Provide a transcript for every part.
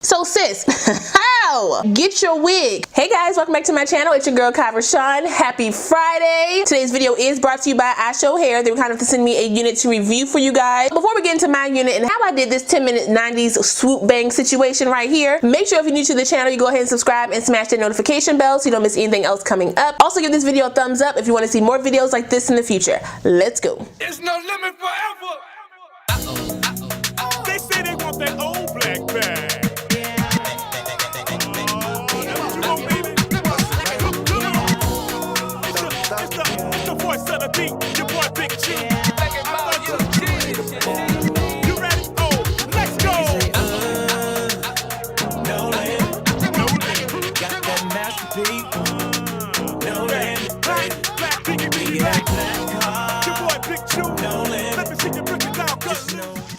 So sis, how? Get your wig. Hey guys, welcome back to my channel. It's your girl Kai Rashawn. Happy Friday. Today's video is brought to you by Ishow Hair. They were kind enough to send me a unit to review for you guys. Before we get into my unit and how I did this 10-minute 90s swoop bang situation right here, make sure if you're new to the channel, you go ahead and subscribe and smash that notification bell so you don't miss anything else coming up. Also give this video a thumbs up if you want to see more videos like this in the future. Let's go. There's no limit forever. They say they want that old black bag.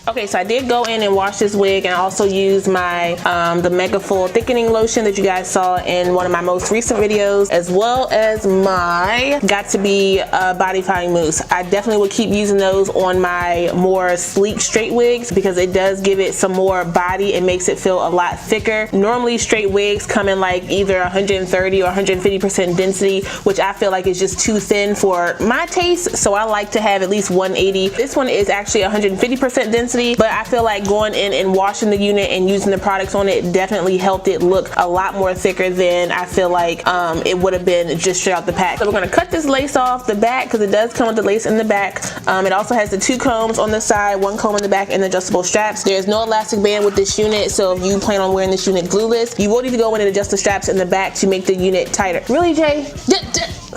Okay, so I did go in and wash this wig and also use my the Mega Full thickening lotion that you guys saw in one of my most recent videos, as well as my Got to Be body filing mousse. I definitely would keep using those on my more sleek straight wigs because it does give it some more body and makes it feel a lot thicker. Normally straight wigs come in like either 130 or 150% density, which I feel like is just too thin for my taste, so I like to have at least 180. This one is actually 150% density, but I feel like going in and washing the unit and using the products on it definitely helped it look a lot more thicker than I feel like it would have been just straight out the pack. So we're going to cut this lace off the back because it does come with the lace in the back. It also has the 2 combs on the side, 1 comb in the back, and adjustable straps. There's no elastic band with this unit, so if you plan on wearing this unit glueless, you will need to go in and adjust the straps in the back to make the unit tighter. Really, Jay?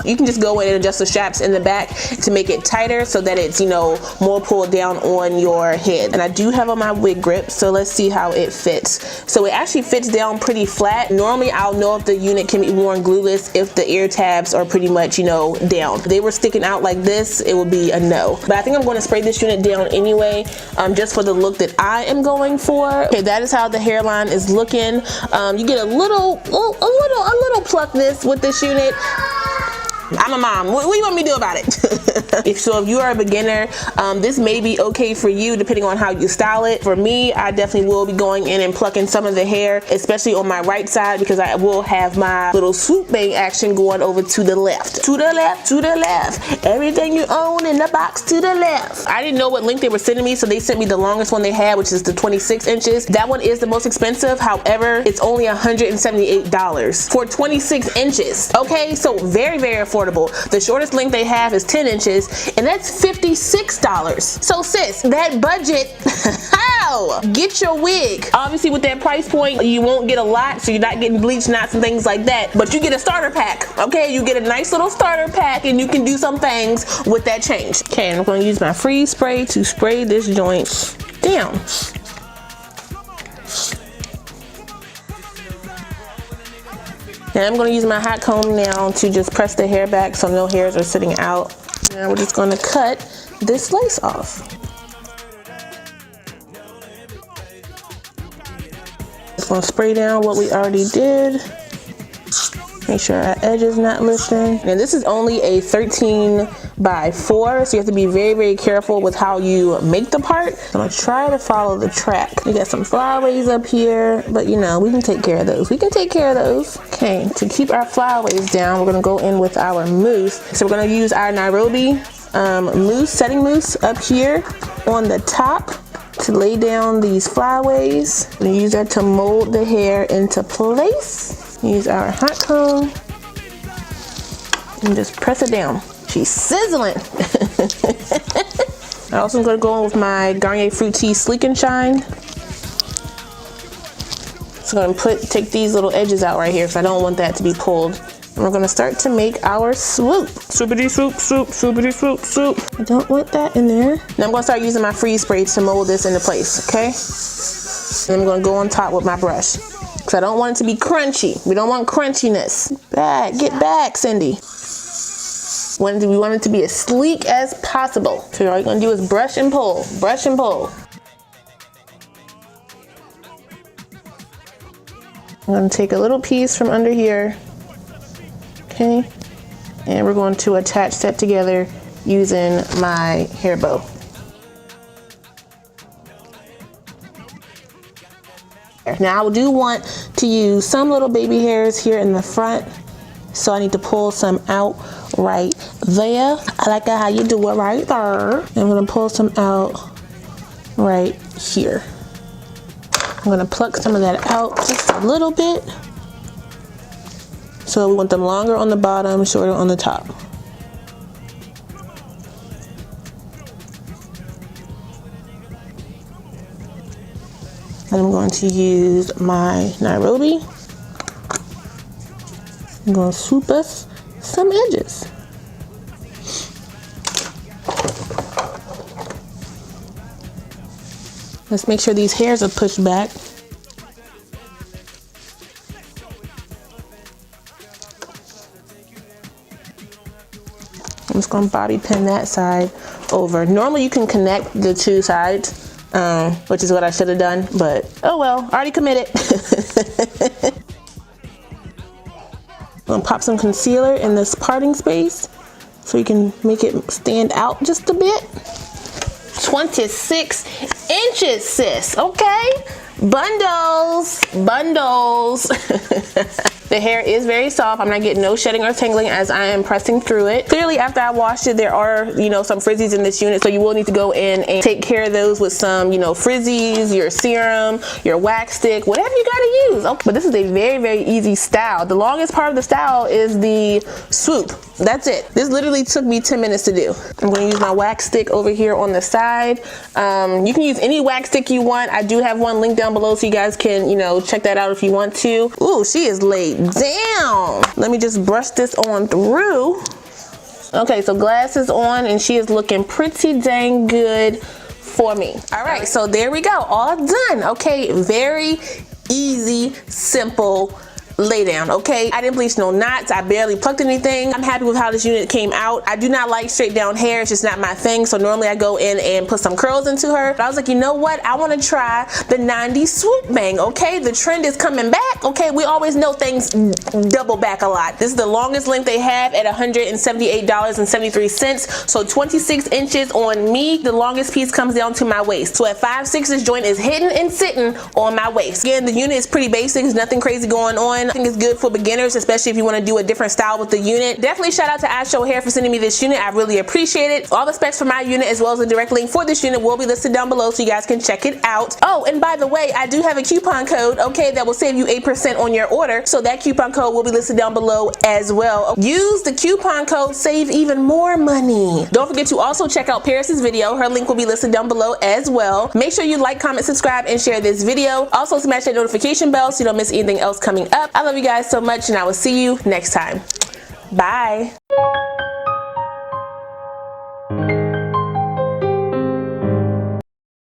You can just go in and adjust the straps in the back to make it tighter so that it's, you know, more pulled down on your head. And I do have on my wig grip, so let's see how it fits. So it actually fits down pretty flat. Normally I'll know if the unit can be worn glueless if the ear tabs are pretty much, you know, down. If they were sticking out like this, it would be a no. But I think I'm going to spray this unit down anyway, just for the look that I am going for. Okay, that is how the hairline is looking. You get a little pluckness with this unit. I'm a mom. What do you want me to do about it? if you are a beginner, this may be okay for you depending on how you style it. For me, I definitely will be going in and plucking some of the hair, especially on my right side, because I will have my little swoop bang action going over to the left. To the left, to the left. Everything you own in the box to the left. I didn't know what length they were sending me, so they sent me the longest one they had, which is the 26 inches. That one is the most expensive. However, it's only $178 for 26 inches. Okay, so very, very affordable. The shortest length they have is 10 inches, and that's $56. So sis, that budget, how? Get your wig. Obviously with that price point, you won't get a lot, so you're not getting bleach knots and things like that, but you get a starter pack, okay? You get a nice little starter pack and you can do some things with that change. Okay, I'm gonna use my freeze spray to spray this joint down. And I'm going to use my hot comb now to just press the hair back so no hairs are sitting out. Now we're just going to cut this lace off. Just going to spray down what we already did. Make sure our edge is not lifting. Now this is only a 13x4, so you have to be very, very careful with how you make the part. I'm gonna try to follow the track. We got some flyaways up here, but you know, we can take care of those. We can take care of those. Okay, to keep our flyaways down, we're gonna go in with our mousse. So we're gonna use our Nairobi mousse, setting mousse up here on the top to lay down these flyaways. We're gonna use that to mold the hair into place. Use our hot comb and just press it down. She's sizzling. I also am going to go in with my Garnier Fructis Sleek and Shine. So I'm going to take these little edges out right here because I don't want that to be pulled. And we're going to start to make our swoop. Swoopity swoop, swoop, swoopity swoop, swoop. I don't want that in there. Now I'm going to start using my freeze spray to mold this into place, okay? And I'm going to go on top with my brush. Because I don't want it to be crunchy. We don't want crunchiness. Back, get back, Cindy. We want it to be as sleek as possible. So all you're gonna do is brush and pull, brush and pull. I'm gonna take a little piece from under here, okay? And we're going to attach that together using my hair bow. Now I do want to use some little baby hairs here in the front, so I need to pull some out right there. I like how you do it right there. I'm gonna pull some out right here. I'm gonna pluck some of that out just a little bit. So we want them longer on the bottom, shorter on the top. And I'm going to use my Nairobi. I'm going to swoop us some edges. Let's make sure these hairs are pushed back. I'm just going to bobby pin that side over. Normally you can connect the two sides, which is what I should have done, but oh well, already committed. I'm going to pop some concealer in this parting space so you can make it stand out just a bit. 26 inches, sis, okay? Bundles, bundles. The hair is very soft. I'm not getting no shedding or tangling as I am pressing through it. Clearly after I washed it, there are, some frizzies in this unit, so you will need to go in and take care of those with some, frizzies, your serum, your wax stick, whatever you gotta use. Okay. But this is a very, very easy style. The longest part of the style is the swoop. That's it. This literally took me 10 minutes to do. I'm going to use my wax stick over here on the side. You can use any wax stick you want. I do have one linked down below so you guys can, check that out if you want to. Ooh, she is laid down. Let me just brush this on through. Okay, so glasses on, and she is looking pretty dang good for me. All right, so there we go. All done. Okay, very easy, simple lay down, okay? I didn't bleach no knots. I barely plucked anything. I'm happy with how this unit came out. I do not like straight down hair. It's just not my thing. So normally I go in and put some curls into her. But I was like, you know what? I want to try the 90s swoop bang, okay? The trend is coming back, okay? We always know things double back a lot. This is the longest length they have at $178.73. So 26 inches on me. The longest piece comes down to my waist. So at 5'6", this joint is hidden and sitting on my waist. Again, the unit is pretty basic. There's nothing crazy going on. I think it's good for beginners, especially if you want to do a different style with the unit. Definitely shout out to Ishow Hair for sending me this unit. I really appreciate it. All the specs for my unit as well as the direct link for this unit will be listed down below so you guys can check it out. Oh, and by the way, I do have a coupon code, okay, that will save you 8% on your order. So that coupon code will be listed down below as well. Use the coupon code, save even more money. Don't forget to also check out Paris's video. Her link will be listed down below as well. Make sure you like, comment, subscribe, and share this video. Also smash that notification bell so you don't miss anything else coming up. I love you guys so much, and I will see you next time. Bye.